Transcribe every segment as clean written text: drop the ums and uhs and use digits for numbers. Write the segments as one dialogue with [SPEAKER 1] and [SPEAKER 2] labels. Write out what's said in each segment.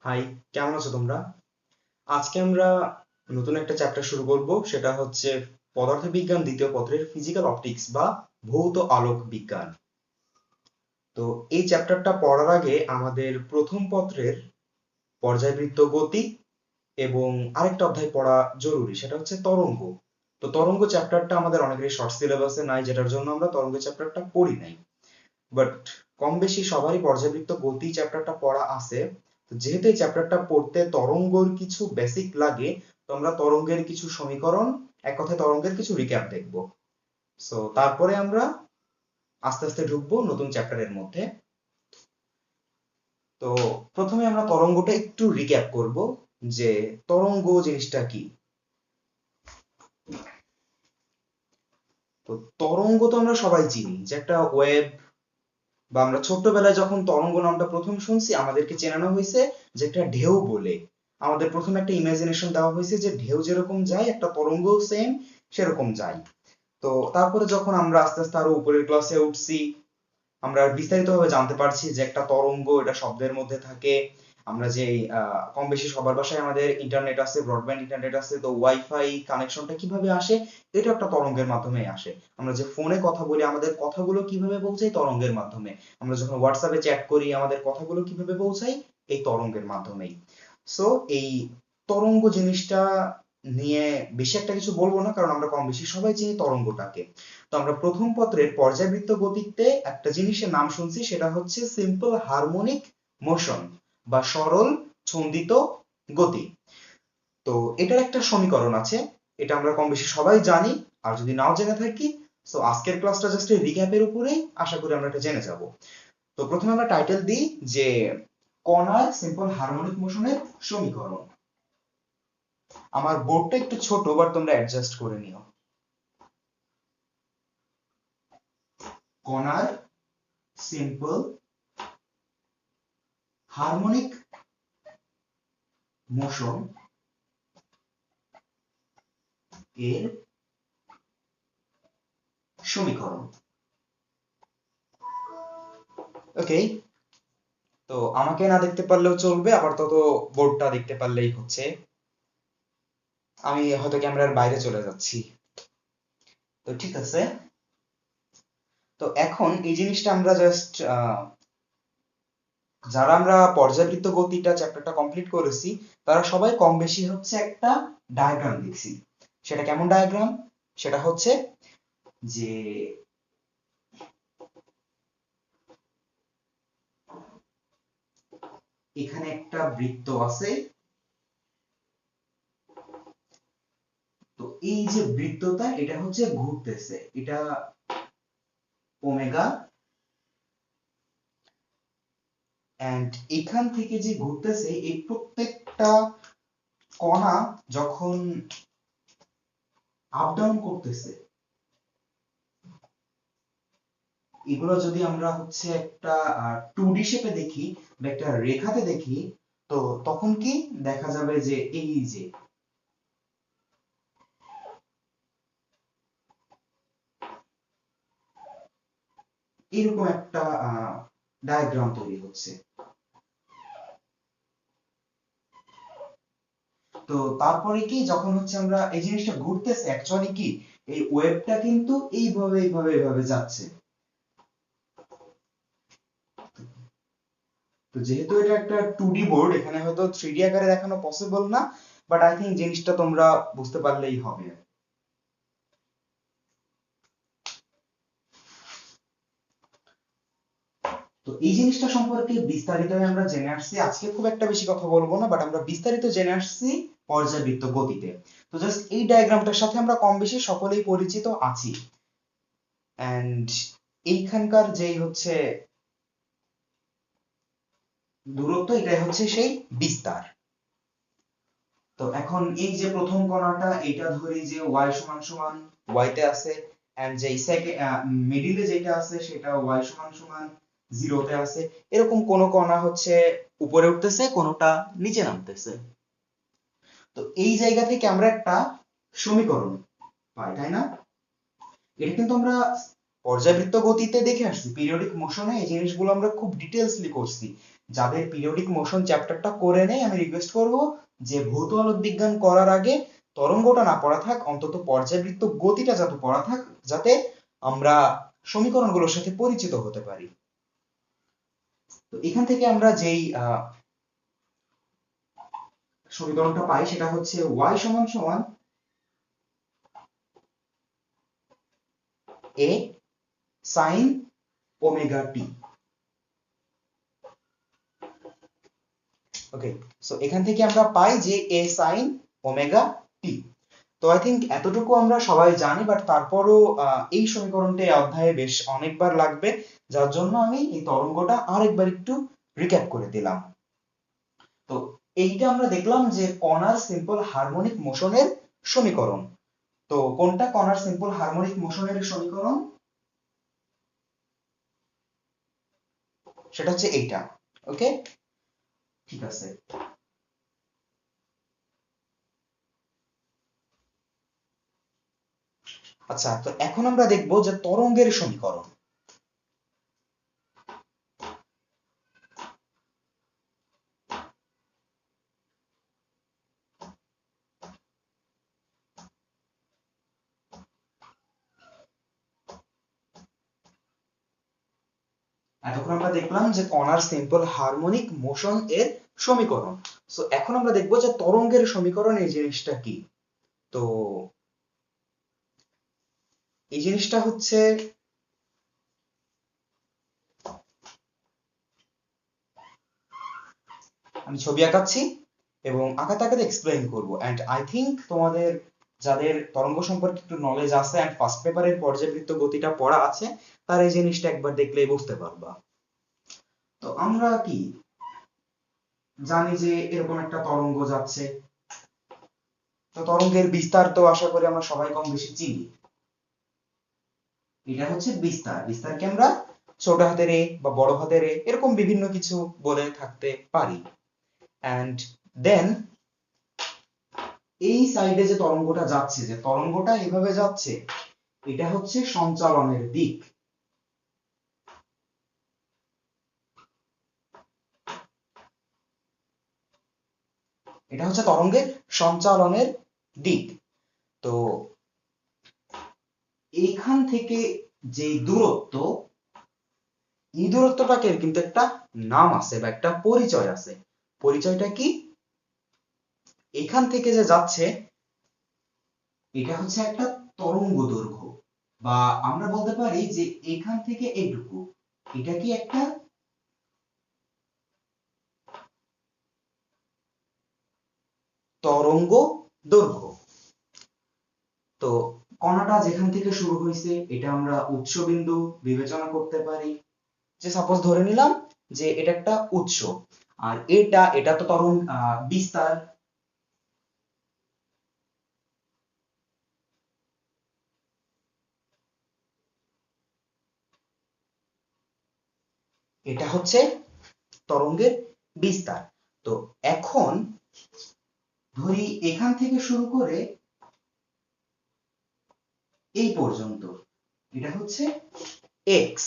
[SPEAKER 1] High, কেমন আছো তোমরা? আজকে আমরা নতুন একটা চ্যাপ্টার শুরু করব, সেটা হচ্ছে পদার্থবিজ্ঞান দ্বিতীয় পত্রের ফিজিক্যাল অপটিক্স বা ভৌত আলোক বিজ্ঞান। তো এই চ্যাপ্টারটা পড়ার আগে আমাদের প্রথম পত্রের পর্যায়বৃত্ত গতি এবং আরেকটা অধ্যায় পড়া জরুরি, সেটা হচ্ছে তরঙ্গ। তো তরঙ্গ চ্যাপ্টারটা আমাদের অনেকেরই শর্ট সিলেবাসে নাই, যেটার জন্য আমরা তরঙ্গ চ্যাপ্টারটা পড়ি নাই। বাট কম বেশি সবারই পর্যাবৃত্ত গতি চ্যাপ্টারটা পড়া আছে। তো যেহেতু এই চ্যাপ্টারটা পড়তে তরঙ্গের কিছু বেসিক লাগে, তো আমরা তরঙ্গের কিছু সমীকরণ, এক কথায় তরঙ্গের কিছু রিক্যাপ দেখব। সো তারপরে আমরা আস্তে আস্তে ঢুকবো নতুন চ্যাপ্টারের মধ্যে। তো প্রথমে আমরা তরঙ্গটা একটু রিক্যাপ করব, যে তরঙ্গ জিনিসটা কি। তো তরঙ্গ তো আমরা সবাই চিনি যে একটা ওয়েভ, বা আমরা ছোট্টবেলায় যখন তরঙ্গ নামটা প্রথম শুনছি আমাদেরকে চেনানো হয়েছে যে একটা ঢেউ বলে। আমাদের প্রথমে একটা ইমাজিনেশন দেওয়া হয়েছে যে ঢেউ যেরকম যায় একটা তরঙ্গ সেম সেরকম যায়। তো তারপরে যখন আমরা আস্তে আস্তে আরো উপরের ক্লাসে উঠছি, আমরা বিস্তারিতভাবে জানতে পারছি যে একটা তরঙ্গ এটা শব্দের মধ্যে থাকে। আমরা যে কম বেশি সবার বাসায় আমাদের ইন্টারনেট আছে, ব্রডব্যান্ড ইন্টারনেট আছে, তো ওয়াইফাই কানেকশনটা কিভাবে আসে, এটা একটা তরঙ্গের মাধ্যমেই আসে। আমরা যে ফোনে কথা বলি আমাদের কথাগুলো কিভাবে পৌঁছায়, তরঙ্গের মাধ্যমে। আমরা যখন হোয়াটসঅ্যাপে চ্যাট করি আমাদের কথাগুলো কিভাবে পৌঁছায়, এই তরঙ্গের মাধ্যমেই। সো এই তরঙ্গ জিনিসটা নিয়ে বেশি একটা কিছু বলবো না, কারণ আমরা কম বেশি সবাই চিনি তরঙ্গটাকে। তো আমরা প্রথম পত্রের পর্যাবৃত্ত গতিতে একটা জিনিসের নাম শুনছি, সেটা হচ্ছে সিম্পল হারমোনিক মোশন বা সরল ছন্দিত গতি। তো এটার একটা সমীকরণ আছে, এটা আমরা কম বেশি সবাই জানি। আর যদি নাও জেনে থাকি, তো আজকের ক্লাসটা জাস্ট রিক্যাপের উপরেই আশা করি আমরা এটা জেনে যাব। তো প্রথমে আমরা টাইটেল দিই যে কণার সিম্পল হারমোনিক মোশনের সমীকরণ। আমার বোর্ডটা একটু ছোট, বাট তোমরা অ্যাডজাস্ট করে নিও। কণার সিম্পল হারমোনিক মোশন এর সমীকরণ। ওকে, তো আমাকে না দেখতে পারলেও চলবে, আবার তত বোর্ডটা দেখতে পারলেই হচ্ছে। আমি হয়তো ক্যামেরার বাইরে চলে যাচ্ছি। তো ঠিক আছে। তো এখন এই জিনিসটা আমরা জাস্ট যারা আমরা পর্যাবৃত্ত গতিটা চ্যাপ্টারটা কমপ্লিট করেছি, তারা সবাই কম বেশি হচ্ছে একটা ডায়াগ্রাম লিখছি। সেটা কেমন ডায়াগ্রাম? সেটা হচ্ছে যে এখানে একটা বৃত্ত আছে। তো এই যে বৃত্তটা, এটা হচ্ছে ঘুরতেছে, এটা ওমেগা। এন্ড এখান থেকে যে ঘুরতেছে এই প্রত্যেকটা কণা যখন আপ ডাউন করতেছে, এগুলো যদি আমরা হচ্ছে একটা 2D শেপে দেখি বা একটা রেখাতে দেখি, তো তখন কি দেখা যাবে যে এই যে এরকম একটা ডায়াগ্রাম তৈরি হচ্ছে। তো তারপরে কি যখন হচ্ছে আমরা এই জিনিসটা ঘুরতেছে, অ্যাকচুয়ালি কি এই ওয়েভটা কিন্তু এইভাবে এইভাবে এইভাবে যাচ্ছে। তো যেহেতু এটা একটা 2D বোর্ড, এখানে হয়তো 3D আকারে দেখানো পসিবল না, বাট আই থিংক জিনিসটা তোমরা বুঝতে পারলেই হবে। তো এই জিনিসটা সম্পর্কে বিস্তারিত আমরা জেনে আসছি, আজকে খুব একটা বেশি কথা বলবো না, বাট আমরা বিস্তারিত জেনে আসছি পর্যাবৃত্ত গতিতে। তো জাস্ট এই ডায়াগ্রামটার সাথে আমরা কম বেশি সকলেই পরিচিত আছি। এন্ড এইখানকার যেই হচ্ছে দূরত্ব, এটাই হচ্ছে সেই বিস্তার। তো এখন এই যে প্রথম কণাটা, এটা ধরি যে y সমান সমান y তে আছে, এন্ড যে মিডিলে যেটা আছে সেটা y সমান সমান 0 তে আছে। এরকম কোন কণা হচ্ছে উপরে উঠতেছে, কোনটা নিচে নামতেছে। তো এই জায়গা থেকে আমরা একটা সমীকরণ পাই, তাই না? এটা কিন্তু আমরা পর্যাবৃত্ত গতিতে দেখে আসছি, পিরিয়ডিক মোশনে এই জিনিসগুলো আমরা খুব ডিটেইলসলি করছি, যাদের পিরিয়ডিক মোশন চ্যাপ্টারটা করে নেই আমি রিকোয়েস্ট করব যে ভৌত আলোক বিজ্ঞান করার আগে তরঙ্গটা না পড়া থাক, অন্তত পর্যাবৃত্ত গতিটা যাতে পড়া থাক, যাতে আমরা সমীকরণগুলোর সাথে পরিচিত হতে পারি। তো এখান থেকে আমরা যেই সমীকরণটা পাই সেটা হচ্ছে y সমান সমান a sin omega t। Okay, so এখান থেকে আমরা পাই যে a sin ওমেগা t। তো আই থিংক এতটুকু আমরা সবাই জানি, বাট তারপরও এই সমীকরণটা এই অধ্যায়ে বেশ অনেকবার লাগবে, যার জন্য আমি এই তরঙ্গটা আরেকবার একটু রিক্যাপ করে দিলাম। তো এইটা আমরা দেখলাম যে কণার সিম্পল হারমোনিক মোশনের সমীকরণ। তো কোনটা কণার সিম্পল হারমোনিক মোশনের সমীকরণ? সেটা হচ্ছে এইটা। ওকে, ঠিক আছে। আচ্ছা, তো এখন আমরা দেখব যে তরঙ্গের সমীকরণ। এতক্ষণ আমরা দেখলাম যে কণার সিম্পল হারমোনিক মোশন এর সমীকরণ। সো এখন আমরা দেখব যে তরঙ্গের সমীকরণ এই জিনিসটা কি। তো এই জিনিসটা হচ্ছে, আমি ছবি আঁকাচ্ছি এবং আঁকাতে আঁকাতে এক্সপ্লেইন করবো। এন্ড আই থিংক তোমাদের যাদের তরঙ্গ সম্পর্কে একটু নলেজ আছে এন্ড ফার্স্ট পেপারের পর্যাবৃত্ত গতিটা পড়া আছে, তারা এই জিনিসটা একবার দেখলেই বুঝতে পারবা। তো আমরা কি জানি যে এরকম একটা তরঙ্গ যাচ্ছে, তো তরঙ্গের বিস্তার তো আশা করি আমরা সবাই কম বেশি চিনি। এটা হচ্ছে বিস্তার। বিস্তারকে আমরা ছোট হাতের এ বা বড় হাতের এ এরকম বিভিন্ন কিছু বলে থাকতে পারি। এন্ড দেন এই সাইডে যে তরঙ্গটা যাচ্ছে, যে তরঙ্গটা এভাবে যাচ্ছে, এটা হচ্ছে সঞ্চালনের দিক। এটা হচ্ছে তরঙ্গের সঞ্চালনের দিক। তো এইখান থেকে যে দূরত্ব, এই দূরত্বটাকে কিন্তু একটা নাম আছে বা একটা পরিচয় আছে। পরিচয়টা কি? এখান থেকে যে যাচ্ছে এটা হচ্ছে একটা তরঙ্গ দৈর্ঘ্য, বা আমরা বলতে পারি যে এখান থেকে এইটুকু, এটা কি একটা তরঙ্গ দৈর্ঘ্য। তো কণাটা যেখান থেকে শুরু হয়েছে এটা আমরা উৎস বিন্দু বিবেচনা করতে পারি। যে সাপোজ ধরে নিলাম যে এটা একটা উৎস, আর এটা তো তরঙ্গ বিস্তার। এটা হচ্ছে তরঙ্গের বিস্তার। তো এখন ধরি এখান থেকে শুরু করে এই পর্যন্ত এটা হচ্ছে এক্স।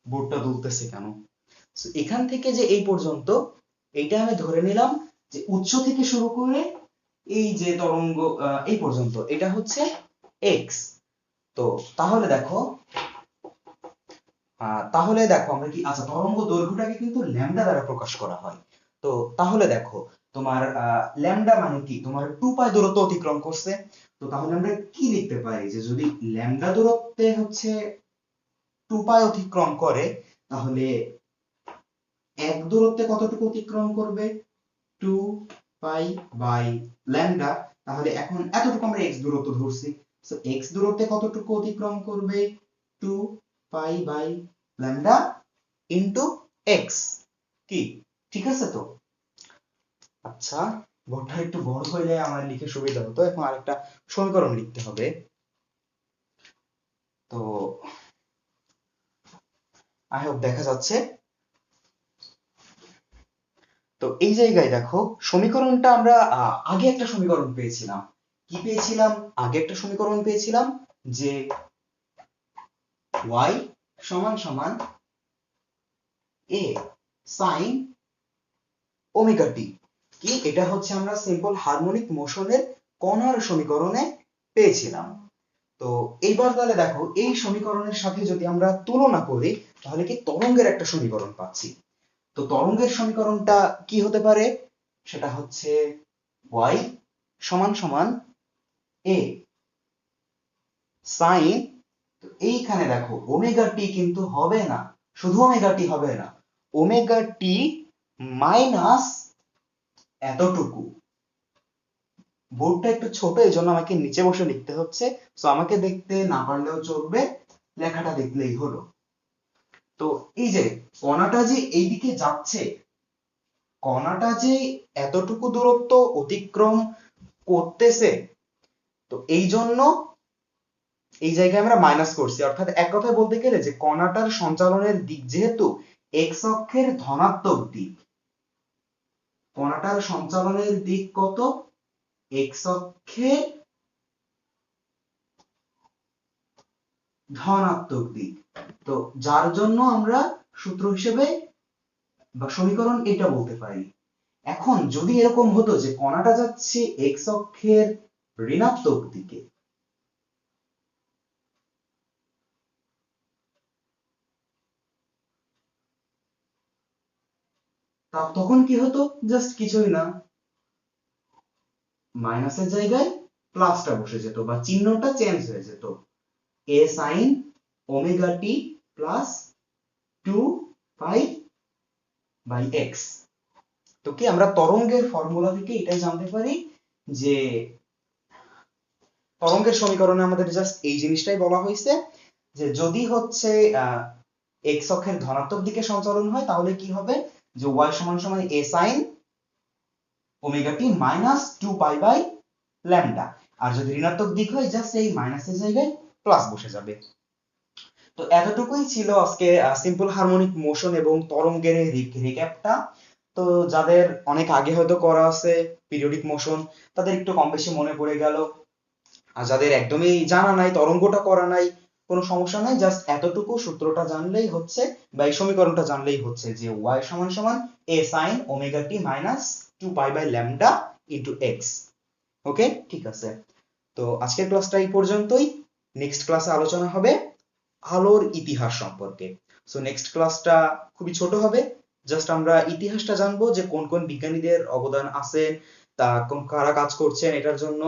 [SPEAKER 1] বোর্ডটা দুলতেছে কেন? এখান থেকে যে এই পর্যন্ত, এইটা আমি ধরে নিলাম যে উৎস থেকে শুরু করে এই যে তরঙ্গ এই পর্যন্ত, এটা হচ্ছে এক্স। তো তাহলে দেখো আমরা কি, আচ্ছা তরঙ্গ দৈর্ঘ্যটাকে কিন্তু ল্যামডা দ্বারা প্রকাশ করা হয়। তো তাহলে দেখো তোমার ল্যামডা মানে কি, তোমার 2 পাই দূরত্ব অতিক্রম করছে। তো তাহলে আমরা কি লিখতে পারি যে যদি ল্যামডা দূরত্বে হচ্ছে 2 পাই অতিক্রম করে, তাহলে এক দূরত্বে কতটুকু অতিক্রম করবে? 2 পাই বাই ল্যামডা। তাহলে এখন এতটুকু আমরা x দূরত্ব ধরছি, সো x দূরত্বে কতটুকু অতিক্রম করবে? 2 pi by lambda into x। কি ঠিক আছে? তো আচ্ছা, বোর্ডটা একটু বড় হইলে আমার লিখে সুবিধা হতো। এখন আরেকটা সমীকরণ লিখতে হবে। তো আই হোপ দেখা যাচ্ছে। তো এই জায়গায় দেখো সমীকরণটা আমরা আগে একটা সমীকরণ পেয়েছিলাম। কি পেয়েছিলাম? আগে একটা সমীকরণ পেয়েছিলাম যে y সমান সমান a সাইন ওমেগা টি। কি এটা হচ্ছে আমরা সিম্পল হারমোনিক মোশনের কণার সমীকরণে পেয়েছিলাম। তো এইবার তাহলে দেখো এই সমীকরণের সাথে যদি আমরা তুলনা করি তাহলে কি তরঙ্গের একটা সমীকরণ পাচ্ছি। তো তরঙ্গের সমীকরণটা কি হতে পারে, সেটা হচ্ছে y সমান সমান a সাইন, তো এইখানে দেখো ওমেগা টি কিন্তু হবে না, শুধু ওমেগা টি হবে না, ওমেগা টি মাইনাস এতটুকু। বোর্ডটা একটু ছোট এই জন্য আমাকে নিচে বসে লিখতে হচ্ছে, সো আমাকে দেখতে না পারলেও চলবে, লেখাটা দেখলেই হলো। তো এই যে কণাটা যে এইদিকে যাচ্ছে, কণাটা যে এতটুকু দূরত্ব অতিক্রম করতেছে, তো এই জন্য এই জায়গায় আমরা মাইনাস করছি, অর্থাৎ এক কথায় বলতে গেলে যে কণাটার সঞ্চালনের দিক যেহেতু এক্স অক্ষের ধনাত্মক দিক, কণাটার সঞ্চালনের দিক কত, এক্স অক্ষের ধনাত্মক দিক। তো যার জন্য আমরা সূত্র হিসেবে বা সমীকরণ এটা বলতে পারি। এখন যদি এরকম হতো যে কণাটা যাচ্ছে এক্স অক্ষের ঋণাত্মক দিকে, তখন কি হতো, জাস্ট কিছুই না, মাইনাসের জায়গায় প্লাসটা বসে যেত বা চিহ্নটা চেঞ্জ হয়ে যেত, a sin omega T plus 2 পাই/x। তো কি আমরা তরঙ্গের ফর্মুলা থেকে এটাই জানতে পারি যে তরঙ্গের সমীকরণে আমাদের জাস্ট এই জিনিসটাই বলা হয়েছে যে যদি হচ্ছে এক্স অক্ষের ধনাত্মক দিকে সঞ্চালন হয় তাহলে কি হবে, যে y সমান সমান a sin omega t minus 2 পাই/ল্যামডা, আর যদি ঋণাত্মক দিক হয় জাস্ট এই মাইনাসের জায়গায় প্লাস বসে যাবে। তো এতটুকুই ছিল আজকে সিম্পল হারমোনিক মোশন এবং তরঙ্গের রিক্যাপটা। তো যাদের অনেক আগে হয়তো করা আছে পিরিয়ডিক মোশন, তাদের একটু কম বেশি মনে পড়ে গেল, আর যাদের একদমই জানা নাই, তরঙ্গটা করা নাই, কোনো সমস্যা নাই, জাস্ট এতটুকু সূত্রটা জানলেই হচ্ছে বা এই সমীকরণটা জানলেই হচ্ছে যে y সমান সমান a sin omega t minus 2 pi lambda into x। Okay, ঠিক আছে। তো আজকের ক্লাসটা এই পর্যন্তই। নেক্সট ক্লাসে আলোচনা হবে আলোর ইতিহাস সম্পর্কে। সো নেক্সট ক্লাসটা খুবই ছোট হবে, জাস্ট আমরা ইতিহাসটা জানবো যে কোন কোন বিজ্ঞানীদের অবদান আছে, তা কোন কারা কাজ করছেন এটার জন্য।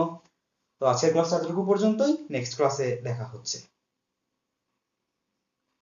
[SPEAKER 1] তো আজকের ক্লাসটা এতটুকু পর্যন্তই, নেক্সট ক্লাসে দেখা হচ্ছে।